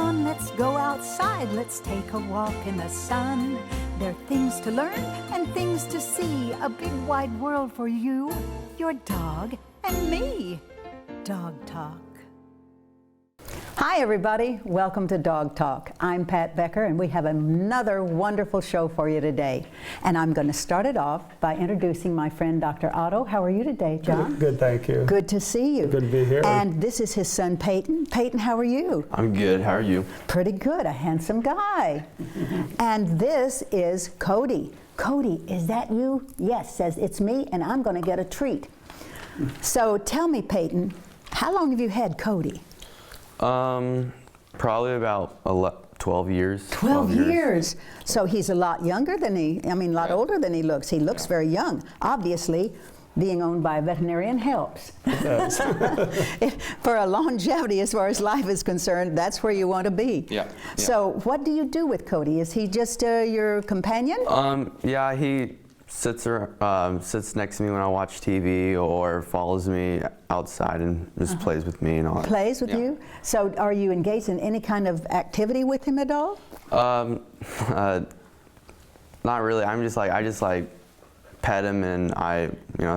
on, let's go outside. Let's take a walk in the sun. There are things to learn and things to see. A big wide world for you, your dog, and me. Dog Talk. Hi everybody, welcome to Dog Talk. I'm Pat Becker and we have another wonderful show for you today. And I'm going to start it off by introducing my friend Dr. Otto. How are you today, John? Good, thank you. Good to see you. Good to be here. And this is his son Peyton. Peyton, how are you? I'm good, how are you? Pretty good, a handsome guy. And this is Cody. Cody, is that you? Yes, says it's me and I'm going to get a treat. So tell me, Peyton, how long have you had Cody? Probably about 12 years. 12 years. So he's a lot younger than a lot older than he looks. He looks very young. Obviously, being owned by a veterinarian helps. It does. For a longevity as far as life is concerned, that's where you want to be. Yeah. So what do you do with Cody? Is he just your companion? Yeah, he sits next to me when I watch TV or follows me outside and just plays with me and all that. Plays with you? So are you engaged in any kind of activity with him at all? Not really. I just pet him and I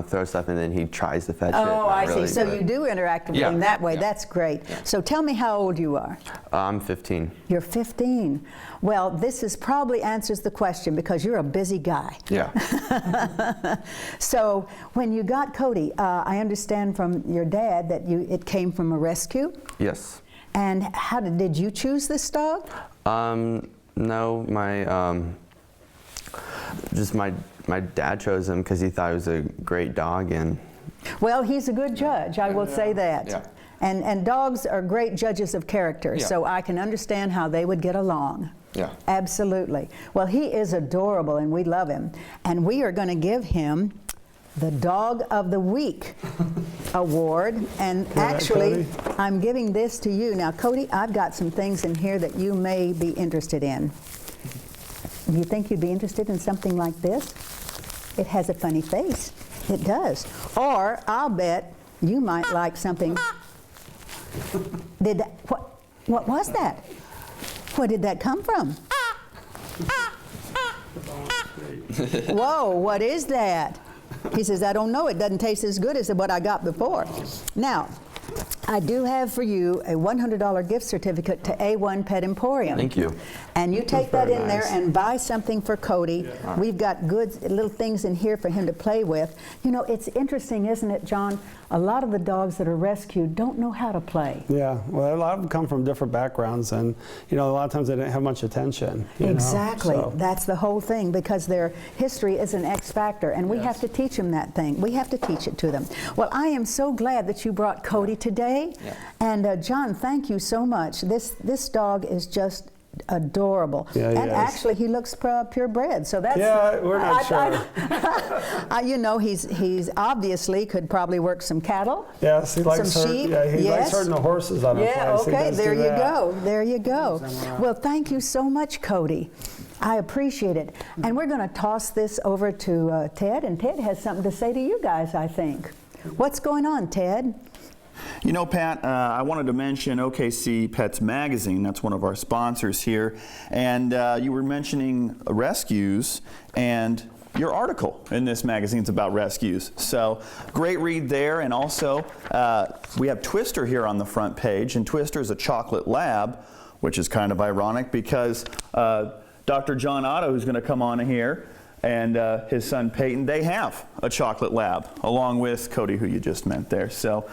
throw stuff and then he tries to fetch it. Oh, I see. So you do interact with him that way. Yeah. That's great. Yeah. So tell me how old you are. I'm 15. You're 15. Well, this probably answers the question because you're a busy guy. Yeah. So when you got Cody, I understand from your dad that it came from a rescue? Yes. And how did you choose this dog? No, my dad chose him because he thought he was a great dog. And well, he's a good judge, I will say that. Yeah. And dogs are great judges of character, so I can understand how they would get along. Yeah. Absolutely. Well, he is adorable and we love him. And we are going to give him the Dog of the Week award. And actually, I'm giving this to you. Now, Cody, I've got some things in here that you may be interested in. Do you think you'd be interested in something like this? It has a funny face. It does. Or I'll bet you might like something. What was that? Where did that come from? Whoa, what is that? He says, I don't know. It doesn't taste as good as what I got before. Now, I do have for you a $100 gift certificate to A1 Pet Emporium. Thank you. And you take that in there and buy something for Cody. Yeah. We've got good little things in here for him to play with. You know, it's interesting, isn't it, John? A lot of the dogs that are rescued don't know how to play. Yeah, well, a lot of them come from different backgrounds, and a lot of times they didn't have much attention. Exactly. So. That's the whole thing, because their history is an X factor, and we have to teach them that thing. We have to teach it to them. Well, I am so glad that you brought Cody today. Yeah. And John, thank you so much. This dog is just adorable. Yeah, and actually he looks purebred, so that's we're not sure. He's obviously could probably work some cattle. Yes, he likes some sheep. He likes herding the horses on a place. Okay, there you go. There you go. Well, thank you so much, Cody. I appreciate it. And we're going to toss this over to Ted, and Ted has something to say to you guys, I think. What's going on, Ted? You know, Pat, I wanted to mention OKC Pets Magazine. That's one of our sponsors here. And you were mentioning rescues, and your article in this magazine is about rescues. So great read there. And also, we have Twister here on the front page. And Twister is a chocolate lab, which is kind of ironic because Dr. John Otto, who's going to come on here, and his son Peyton, they have a chocolate lab, along with Cody, who you just met there. So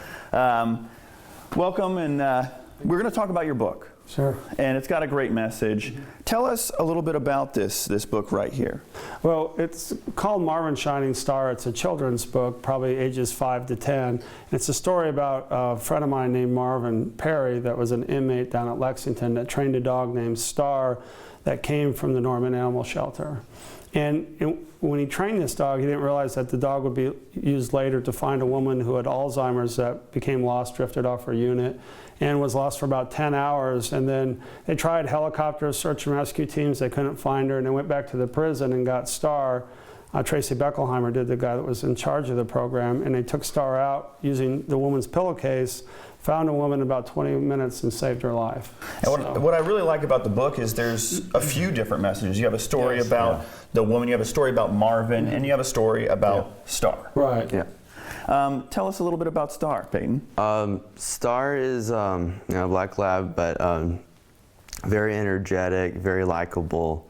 welcome, and we're going to talk about your book. Sure. And it's got a great message. Tell us a little bit about this book right here. Well, it's called Marvin Shining Star. It's a children's book, probably ages 5 to 10. And it's a story about a friend of mine named Marvin Perry that was an inmate down at Lexington that trained a dog named Star that came from the Norman Animal Shelter. And when he trained this dog, he didn't realize that the dog would be used later to find a woman who had Alzheimer's that became lost, drifted off her unit, and was lost for about 10 hours. And then they tried helicopters, search and rescue teams. They couldn't find her, and they went back to the prison and got Star. Tracy Beckelheimer did, the guy that was in charge of the program, and they took Star out using the woman's pillowcase, found a woman in about 20 minutes and saved her life. And what I really like about the book is there's a few different messages. You have a story about the woman, you have a story about Marvin, and you have a story about Star. Right. Yeah. Tell us a little bit about Star, Peyton. Star is a black lab, but very energetic, very likable,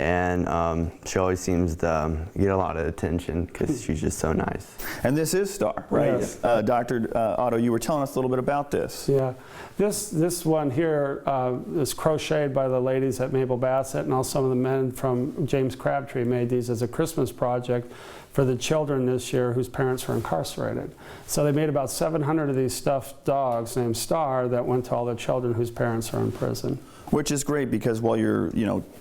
and she always seems to get a lot of attention because she's just so nice. And this is Star, right? Yes. Dr. Otto, you were telling us a little bit about this. Yeah, this one here is crocheted by the ladies at Mabel Bassett, and also some of the men from James Crabtree made these as a Christmas project for the children this year whose parents were incarcerated. So they made about 700 of these stuffed dogs named Star that went to all the children whose parents are in prison. Which is great because while you're,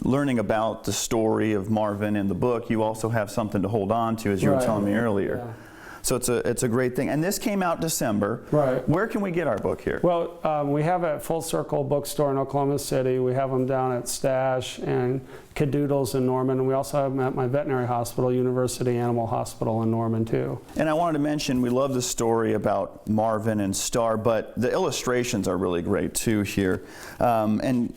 learning about the story of Marvin in the book, you also have something to hold on to, as you were telling me earlier. Yeah. So it's a great thing. And this came out December. Right. Where can we get our book here? Well, we have it at Full Circle Bookstore in Oklahoma City. We have them down at Stash and Cadoodles in Norman. And we also have them at my veterinary hospital, University Animal Hospital in Norman, too. And I wanted to mention, we love the story about Marvin and Star, but the illustrations are really great, too, here. And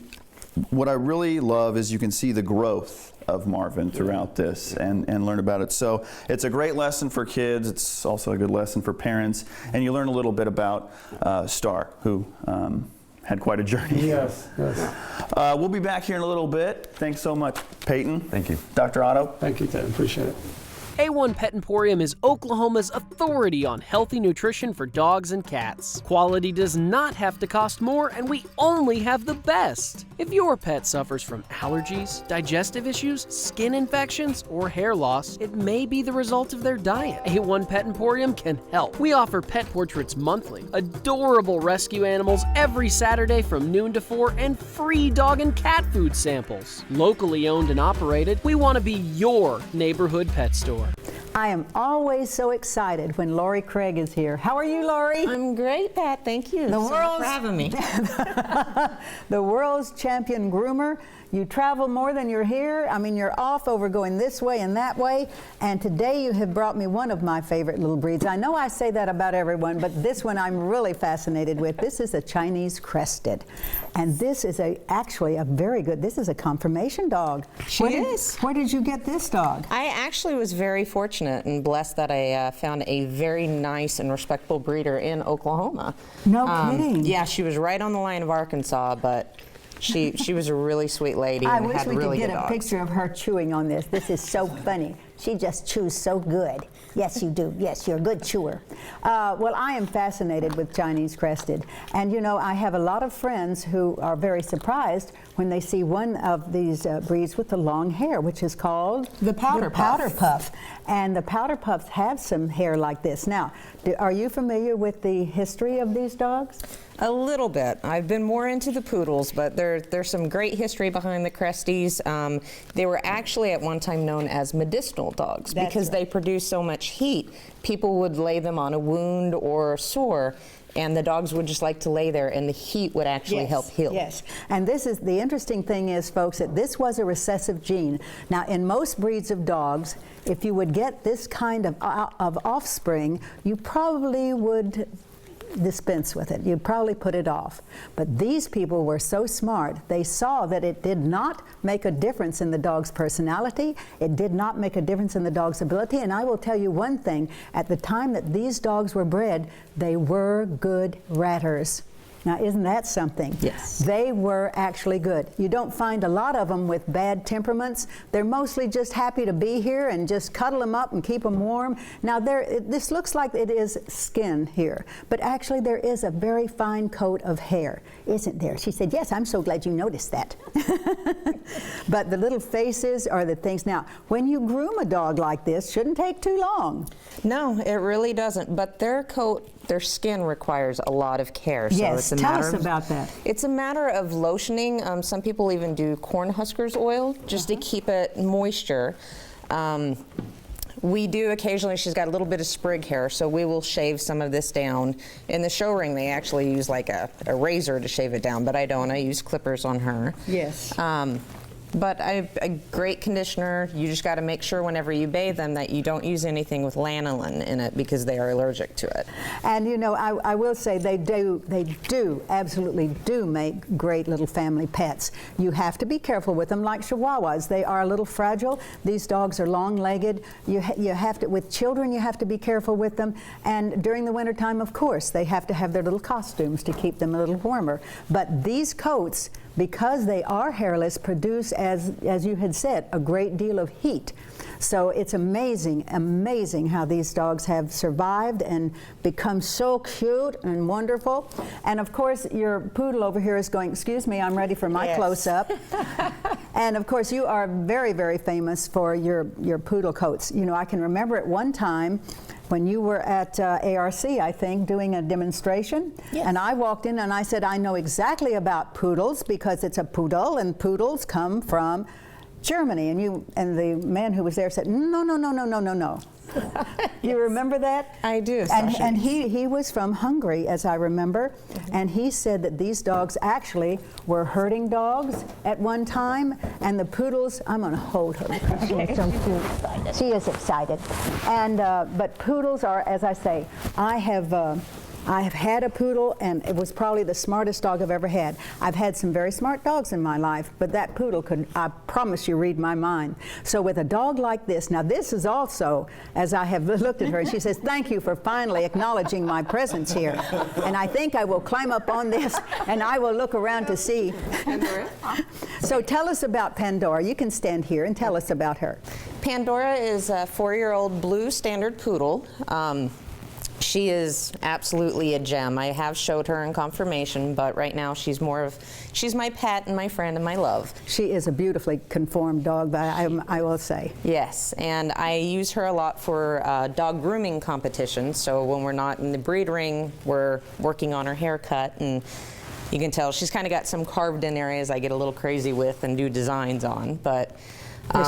what I really love is you can see the growth of Marvin throughout this and learn about it. So it's a great lesson for kids. It's also a good lesson for parents. And you learn a little bit about Star, who had quite a journey. Yes, yes. We'll be back here in a little bit. Thanks so much, Peyton. Thank you. Dr. Otto. Thank you, Ted. Appreciate it. A1 Pet Emporium is Oklahoma's authority on healthy nutrition for dogs and cats. Quality does not have to cost more, and we only have the best. If your pet suffers from allergies, digestive issues, skin infections, or hair loss, it may be the result of their diet. A1 Pet Emporium can help. We offer pet portraits monthly, adorable rescue animals every Saturday from noon to 4, and free dog and cat food samples. Locally owned and operated, we want to be your neighborhood pet store. I am always so excited when Lori Craig is here. How are you, Lori? I'm great, Pat. Thank you so much for having me. The world's champion groomer. You travel more than you're here. I mean, you're off over going this way and that way. And today you have brought me one of my favorite little breeds. I know I say that about everyone, but this one I'm really fascinated with. This is a Chinese Crested. And this is actually a very good, this is a confirmation dog. She is. Where did you get this dog? I actually was very fortunate and blessed that I found a very nice and respectable breeder in Oklahoma. No kidding. Yeah, she was right on the line of Arkansas, but she was a really sweet lady I and wish had we really could good get a dogs. picture of her chewing on this. This is so funny. She just chews so good. Yes, you do. Yes, you're a good chewer. Well, I am fascinated with Chinese Crested. And you know, I have a lot of friends who are very surprised when they see one of these breeds with the long hair, which is called The Powder Puff. Powder Puff. And the Powder Puffs have some hair like this. Now, are you familiar with the history of these dogs? A little bit. I've been more into the poodles, but there's some great history behind the Cresties. They were actually at one time known as medicinal dogs because they produce so much heat. People would lay them on a wound or a sore, and the dogs would just like to lay there, and the heat would actually help heal. Yes, and this is the interesting thing is, folks, that this was a recessive gene. Now, in most breeds of dogs, if you would get this kind of offspring, you probably would dispense with it. You'd probably put it off. But these people were so smart. They saw that it did not make a difference in the dog's personality. It did not make a difference in the dog's ability. And I will tell you one thing. At the time that these dogs were bred, they were good ratters. Now, isn't that something? Yes. They were actually good. You don't find a lot of them with bad temperaments. They're mostly just happy to be here and just cuddle them up and keep them warm. Now, this looks like it is skin here, but actually there is a very fine coat of hair, isn't there? She said, yes, I'm so glad you noticed that. But the little faces are the things. Now, when you groom a dog like this, shouldn't take too long. No, it really doesn't. But their coat, their skin requires a lot of care. So Yes, it's a tell matter us of, about that. It's a matter of lotioning. Some people even do Cornhuskers oil just to keep it moisture. We do occasionally, she's got a little bit of sprig hair, so we will shave some of this down. In the show ring, they actually use like a razor to shave it down, but I don't. I use clippers on her. Yes. But a great conditioner. You just got to make sure whenever you bathe them that you don't use anything with lanolin in it because they are allergic to it. And you know, I will say they absolutely do make great little family pets. You have to be careful with them, like Chihuahuas. They are a little fragile. These dogs are long-legged. You have to, with children, you have to be careful with them. And during the wintertime, of course, they have to have their little costumes to keep them a little warmer. But these coats, because they are hairless, produce, as you had said, a great deal of heat. So it's amazing how these dogs have survived and become so cute and wonderful. And of course, your poodle over here is going, excuse me, I'm ready for my close-up. And of course, you are very, very famous for your poodle coats. You know, I can remember at one time when you were at ARC, I think, doing a demonstration. Yes. And I walked in and I said, I know exactly about poodles because it's a poodle and poodles come from Germany. And the man who was there said, no, no, no, no, no, no, no. You remember that? I do. And he was from Hungary, as I remember, and he said that these dogs actually were herding dogs at one time, and the poodles, I'm going to hold her because she's so cute. She is excited. And but poodles are, as I say, I have had a poodle, and it was probably the smartest dog I've ever had. I've had some very smart dogs in my life, but that poodle could, I promise you, read my mind. So with a dog like this, now this is also, as I have looked at her, and she says, thank you for finally acknowledging my presence here. And I think I will climb up on this, and I will look around to see. Pandora? So tell us about Pandora. You can stand here and tell us about her. Pandora is a 4-year-old blue standard poodle. She is absolutely a gem. I have showed her in conformation, but right now she's my pet and my friend and my love. She is a beautifully conformed dog, but I will say. Yes, and I use her a lot for dog grooming competitions. So when we're not in the breed ring, we're working on her haircut, and you can tell she's kind of got some carved in areas I get a little crazy with and do designs on. But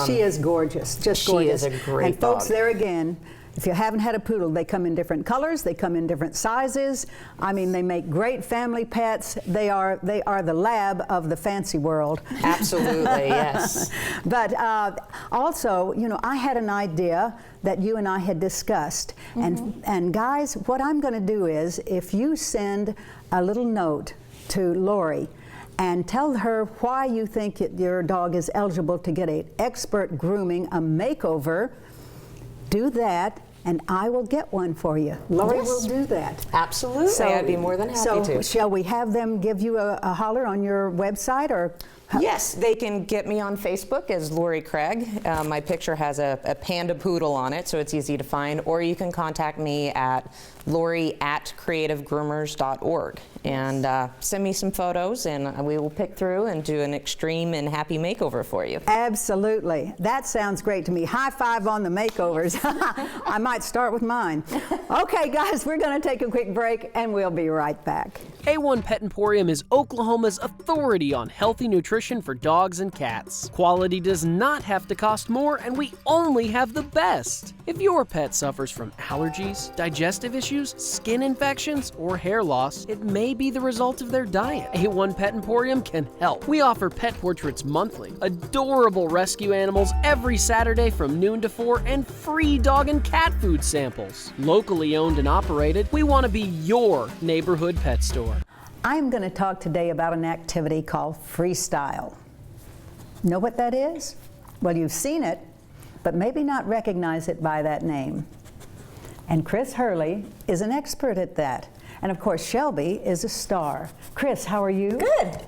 she is gorgeous, just gorgeous. She is a great And folks, dog. there again, if you haven't had a poodle, they come in different colors, they come in different sizes. I mean, they make great family pets. They are the lab of the fancy world. Absolutely, yes. But also, you know, I had an idea that you and I had discussed. And guys, what I'm going to do is, if you send a little note to Lori and tell her why you think your dog is eligible to get an expert grooming, a makeover, do that, and I will get one for you. Lori will do that. Absolutely, I'd be more than happy to. So shall we have them give you a holler on your website, or? Yes, they can get me on Facebook as Lori Craig. My picture has a panda poodle on it, so it's easy to find. Or you can contact me at lori@creativegroomers.org and send me some photos, and we will pick through and do an extreme and happy makeover for you. Absolutely. That sounds great to me. High five on the makeovers. I might start with mine. Okay, guys, we're going to take a quick break, and we'll be right back. A1 Pet Emporium is Oklahoma's authority on healthy nutrition for dogs and cats. Quality does not have to cost more, and we only have the best. If your pet suffers from allergies, digestive issues, skin infections, or hair loss, it may be the result of their diet. A1 Pet Emporium can help. We offer pet portraits monthly, adorable rescue animals every Saturday from noon to 4, and free dog and cat food samples. Locally owned and operated, we want to be your neighborhood pet store. I'm going to talk today about an activity called freestyle. Know what that is? Well, you've seen it, but maybe not recognize it by that name. And Chris Hurley is an expert at that. And of course, Shelby is a star. Chris, how are you? Good.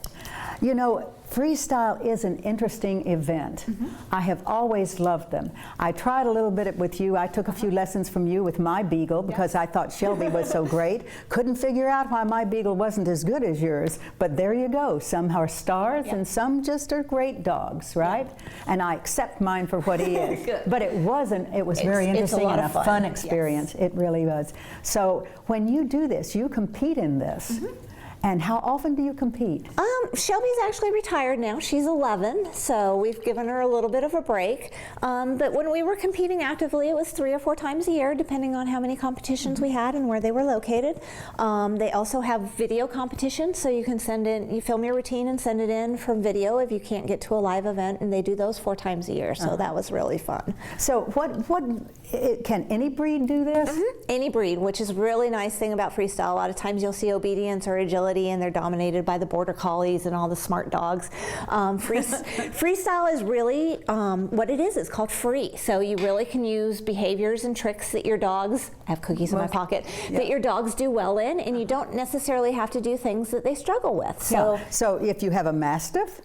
You know, freestyle is an interesting event. I have always loved them. I tried a little bit with you. I took a few lessons from you with my beagle because I thought Shelby was so great. Couldn't figure out why my beagle wasn't as good as yours, but there you go. Some are stars and some just are great dogs, right? And I accept mine for what he is. Good. But it was very interesting and a fun experience. It really was. So when you do this, you compete in this. And how often do you compete? Shelby's actually retired now. She's 11, so we've given her a little bit of a break. But when we were competing actively, it was 3 or 4 times a year, depending on how many competitions we had and where they were located. They also have video competitions, so you can you film your routine and send it in from video if you can't get to a live event, and they do those 4 times a year, so that was really fun. So can any breed do this? Any breed, which is a really nice thing about freestyle. A lot of times you'll see obedience or agility, and they're dominated by the border collies and all the smart dogs. Freestyle is really what it is. It's called free. So you really can use behaviors and tricks that your dogs, I have cookies in my pocket, that your dogs do well in, and you don't necessarily have to do things that they struggle with. So if you have a Mastiff,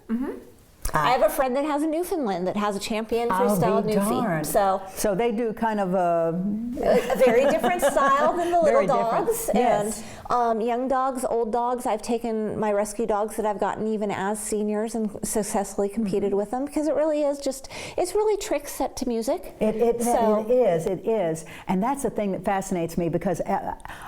I have a friend that has a Newfoundland that has a champion freestyle Newfie. So they do kind of a very different style than the little dogs. Yes. And young dogs, old dogs. I've taken my rescue dogs that I've gotten even as seniors and successfully competed with them, because it really is it's really tricks set to music. It is. And that's the thing that fascinates me, because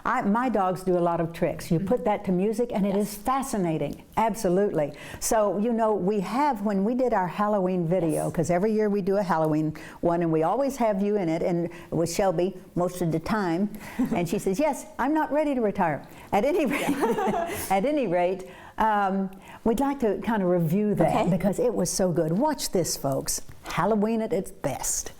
my dogs do a lot of tricks. You put that to music and it is fascinating, absolutely. So, we have, when we did our Halloween video, because every year we do a Halloween one, and we always have you in it, and with Shelby most of the time, and she says, yes, I'm not ready to retire. At any rate, we'd like to kind of review that, because it was so good. Watch this, folks. Halloween at its best.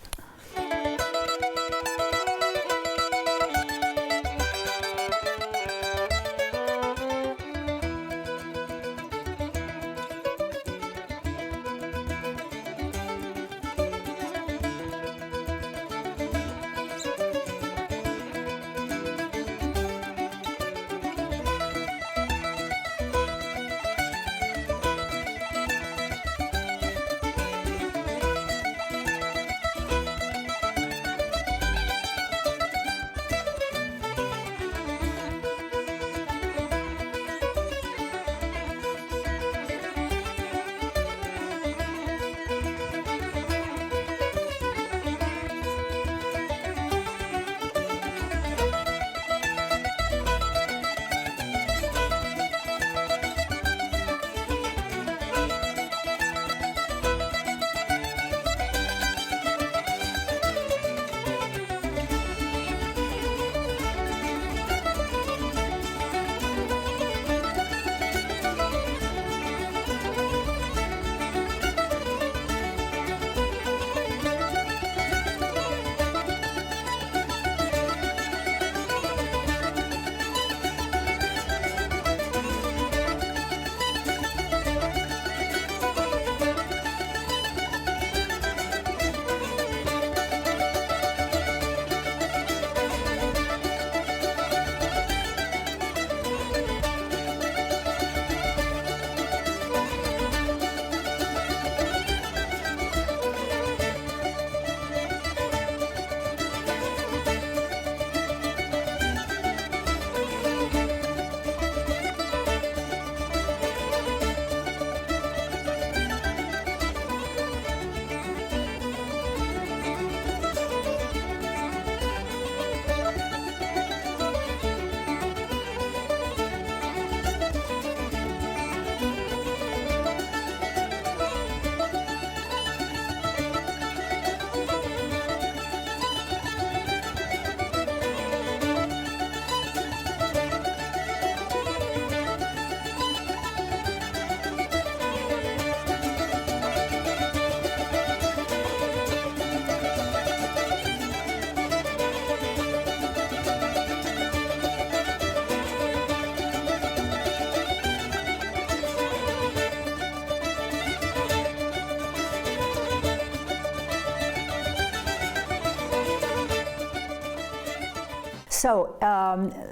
So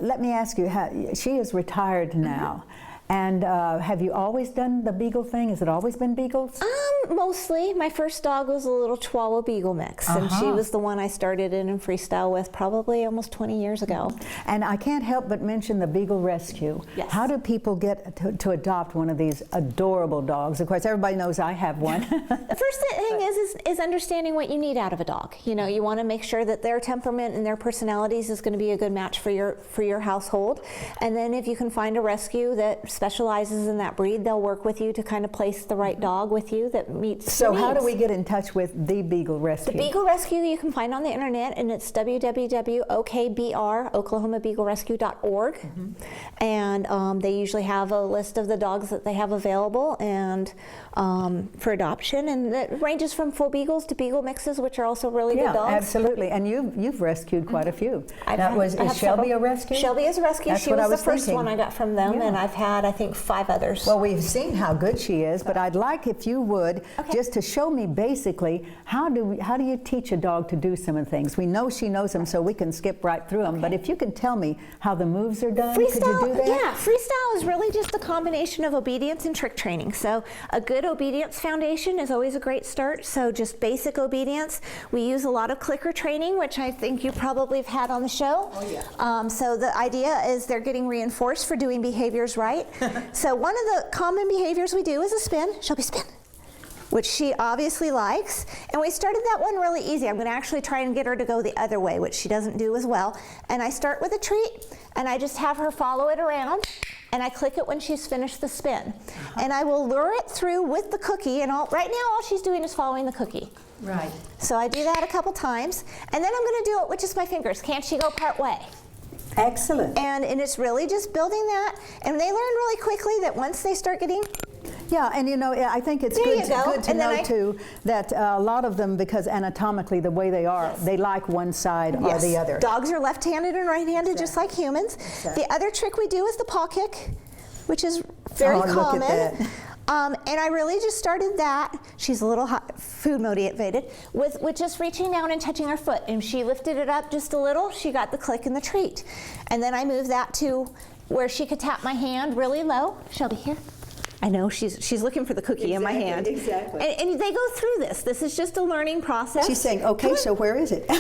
let me ask you, she is retired now. And have you always done the beagle thing? Has it always been beagles? Mostly. My first dog was a little Chihuahua Beagle mix, and she was the one I started in freestyle with probably almost 20 years ago. And I can't help but mention the Beagle Rescue. Yes. How do people get to adopt one of these adorable dogs? Of course, everybody knows I have one. The first thing is understanding what you need out of a dog. You know, you want to make sure that their temperament and their personalities is going to be a good match for your household. And then if you can find a rescue that specializes in that breed, they'll work with you to kind of place the right dog with you that meets So your how do needs. we get in touch with the Beagle Rescue? The Beagle Rescue you can find on the internet, and it's www.okbr, oklahomabeaglerescue.org. And they usually have a list of the dogs that they have available and for adoption, and it ranges from full beagles to beagle mixes, which are also really good dogs. Absolutely. And you've rescued quite a few. I Is Shelby a rescue? Shelby is a rescue. That's She what was I was the first thinking. one I got from them, Yeah. and I've had, I think, 5 others. Well, we've seen how good she is, but I'd like if you would just to show me basically how do you teach a dog to do some of the things? We know she knows them, so we can skip right through them. But if you can tell me how the moves are done, could you do that? Yeah, freestyle is really just a combination of obedience and trick training. So a good obedience foundation is always a great start. So just basic obedience. We use a lot of clicker training, which I think you probably have had on the show. Oh yeah. So the idea is they're getting reinforced for doing behaviors right. So one of the common behaviors we do is a spin. Shelby, spin, which she obviously likes. And we started that one really easy. I'm going to actually try and get her to go the other way, which she doesn't do as well. And I start with a treat, and I just have her follow it around, and I click it when she's finished the spin. And I will lure it through with the cookie, and right now all she's doing is following the cookie. Right. So I do that a couple times, and then I'm going to do it with just my fingers. Can't she go part way? Excellent. And it's really just building that, and they learn really quickly that once they start getting Yeah, and you know, I think it's There good you go. to And then know I- too that a lot of them, because anatomically the way they are, they like one side or the other. Dogs are left-handed and right-handed, just like humans. The other trick we do is the paw kick, which is very Oh, look at common. that. And I really just started that. She's a little food motivated with just reaching down and touching her foot. And she lifted it up just a little. She got the click and the treat. And then I moved that to where she could tap my hand really low. Shelby, here. I know she's looking for the cookie in my hand. Exactly. And they go through this. This is just a learning process. She's saying, okay, so where is it?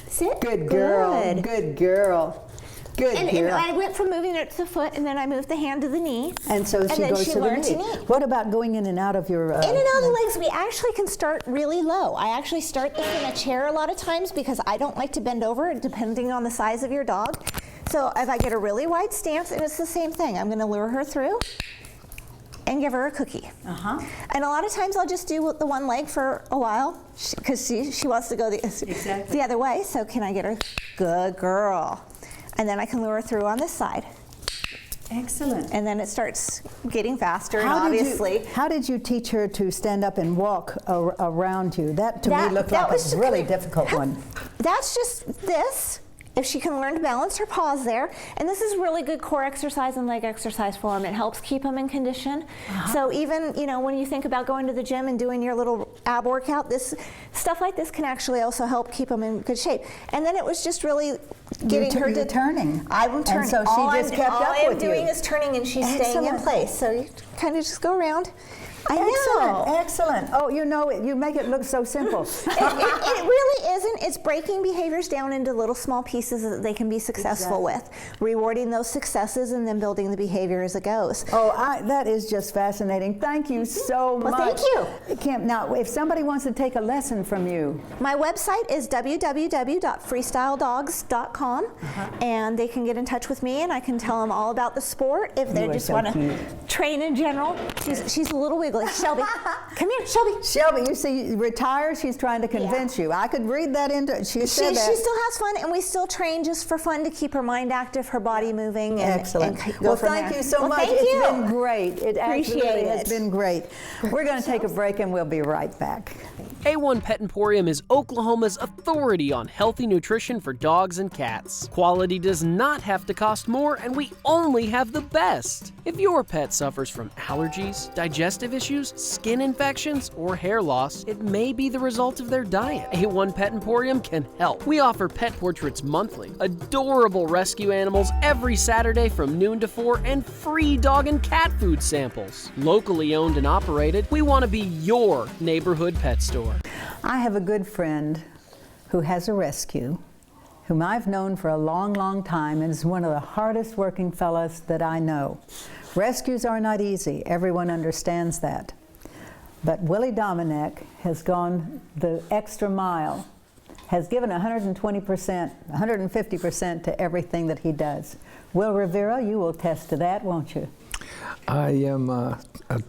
Sit. Good girl. Good. Good girl. Good And girl. I went from moving it to the foot, and then I moved the hand to the knee. And so she then goes she to the learned knee. to knee. What about going in and out of your? In and out of the legs, we actually can start really low. I actually start them in a chair a lot of times because I don't like to bend over, depending on the size of your dog. So if I get a really wide stance, and it's the same thing, I'm going to lure her through and give her a cookie. And a lot of times I'll just do the one leg for a while because she wants to go the other way. So can I get her? Good girl. And then I can lure her through on this side. Excellent. And then it starts getting faster, and obviously. How did you teach her to stand up and walk around you? That to me That- looked that like was a really difficult one. That's just this. If she can learn to balance her paws there, and this is really good core exercise and leg exercise for them. It helps keep them in condition. So even when you think about going to the gym and doing your little ab workout, this stuff like this can actually also help keep them in good shape. And then it was just really getting her to turning. I'm turning. And so all she just kept all up I am with you. doing is turning, and she's staying in Excellent. place. So you kind of just go around. I Excellent, know. excellent. Oh, you make it look so simple. It really isn't. It's breaking behaviors down into little small pieces that they can be successful with, rewarding those successes and then building the behavior as it goes. Oh, that is just fascinating. Thank you so Well, much. thank you. Kim, now, if somebody wants to take a lesson from you, My website is www.freestyledogs.com, and they can get in touch with me, and I can tell them all about the sport if they You are just so want to cute. train in general. She's a little wiggly. Shelby, come here, Shelby. Shelby, you see, retire, she's trying to convince you. I could read that into, she said She that. still has fun, and we still train just for fun to keep her mind active, her body moving. And, Excellent. And go Well, from thank there. you so Well, much. Thank you. It's been great. It Appreciate absolutely has it. been great. We're going to take a break, and we'll be right back. A1 Pet Emporium is Oklahoma's authority on healthy nutrition for dogs and cats. Quality does not have to cost more, and we only have the best. If your pet suffers from allergies, digestive issues, skin infections, or hair loss, it may be the result of their diet. A1 Pet Emporium can help. We offer pet portraits monthly, adorable rescue animals every Saturday from noon to 4, and free dog and cat food samples. Locally owned and operated, we want to be your neighborhood pet store. I have a good friend who has a rescue, whom I've known for a long, long time, and is one of the hardest working fellas that I know. Rescues are not easy, everyone understands that. But Willie Dominic has gone the extra mile, has given 120%, 150% to everything that he does. Will Rivera, you will attest to that, won't you? I am a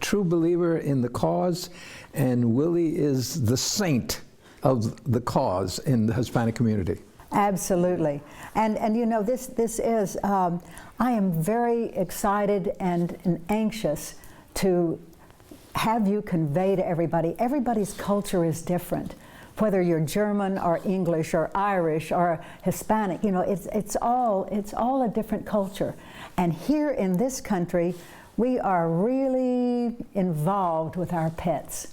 true believer in the cause, and Willie is the saint of the cause in the Hispanic community. Absolutely. And you know, this is, I am very excited and anxious to have you convey to everybody. Everybody's culture is different. Whether you're German or English or Irish or Hispanic, you know, it's all a different culture. And here in this country, we are really involved with our pets.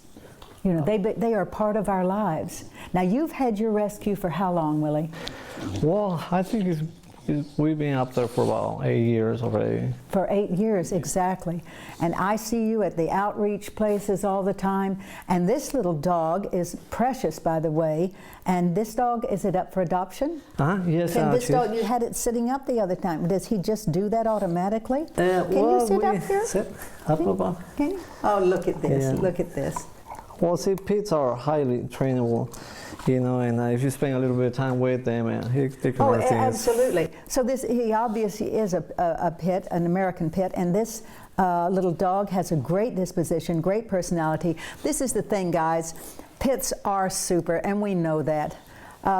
You know, they are part of our lives. Now, you've had your rescue for how long, Willie? Well, I think we've been up there for about 8 years already. For 8 years, exactly. And I see you at the outreach places all the time. And this little dog is precious, by the way. And this dog, is it up for adoption? Yes, And this dog, you had it sitting up the other time. Does he just do that automatically? Can you sit up here? Sit up above. Can you? Oh, look at this, Yeah. look at this. Well, see, pits are highly trainable, you know, and if you spend a little bit of time with them, they can Oh, learn things. absolutely. So he obviously is a pit, an American pit, and this little dog has a great disposition, great personality. This is the thing, guys. Pits are super, and we know that.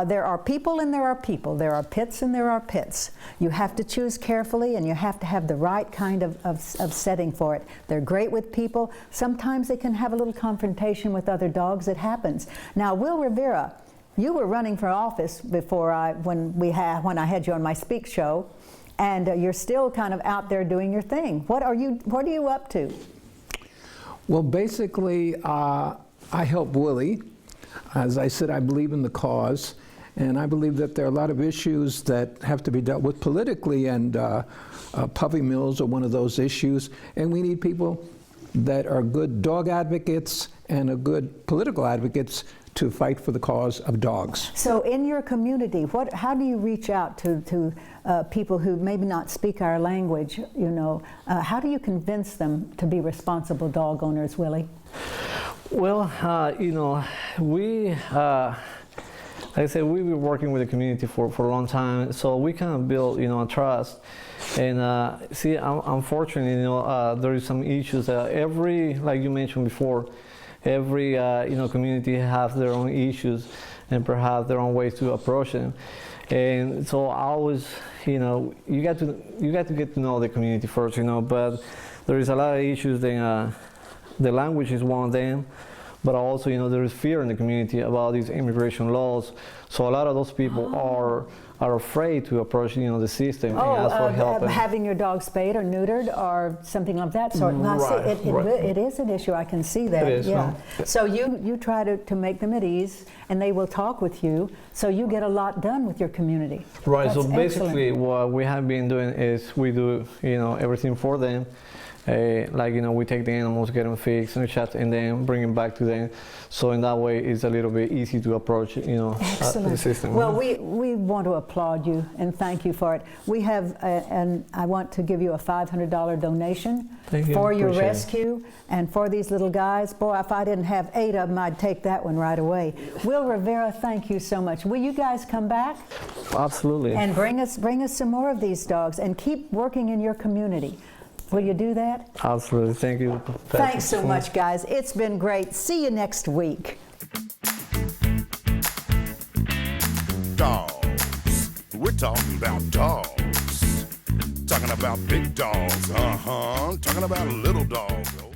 There are people and there are people. There are pits and there are pits. You have to choose carefully, and you have to have the right kind of setting for it. They're great with people. Sometimes they can have a little confrontation with other dogs. It happens. Now, Will Rivera, you were running for office before when I had you on my Speak show, and you're still kind of out there doing your thing. What are you up to? Well, basically, I help Willie. As I said, I believe in the cause, and I believe that there are a lot of issues that have to be dealt with politically, and puppy mills are one of those issues, and we need people that are good dog advocates and are good political advocates to fight for the cause of dogs. So in your community, how do you reach out to people who maybe not speak our language, you know? How do you convince them to be responsible dog owners, Willie? Well, you know, like I said, we've been working with the community for a long time, so we kind of build, you know, trust. And see, unfortunately, you know, there is some issues that like you mentioned before, every you know, community has their own issues and perhaps their own ways to approach them. And so I always, you know, you got to get to know the community first, you know. But there is a lot of issues. The language is one of them, but also, you know, there is fear in the community about these immigration laws. So a lot of those people are afraid to approach, you know, the system and ask for help. Having your dog spayed or neutered or something of that sort. Right, It is an issue. I can see that. It is, yeah. no? So you try to make them at ease, and they will talk with you. So you get a lot done with your community. Right. That's so basically, excellent. what we have been doing is we do, you know, everything for them. Like, you know, we take the animals, get them fixed, and shots, and then bring them back to them. So in that way, it's a little bit easy to approach, you know, the system. Well, we want to applaud you and thank you for it. We have, and I want to give you a $500 donation for your Appreciate it. rescue and for these little guys. Boy, if I didn't have 8 of them, I'd take that one right away. Will Rivera, thank you so much. Will you guys come back? Absolutely. And bring us some more of these dogs and keep working in your community. Will you do that? Absolutely. Thank you. Thanks so much, guys. It's been great. See you next week. Dogs. We're talking about dogs. Talking about big dogs. Talking about little dogs.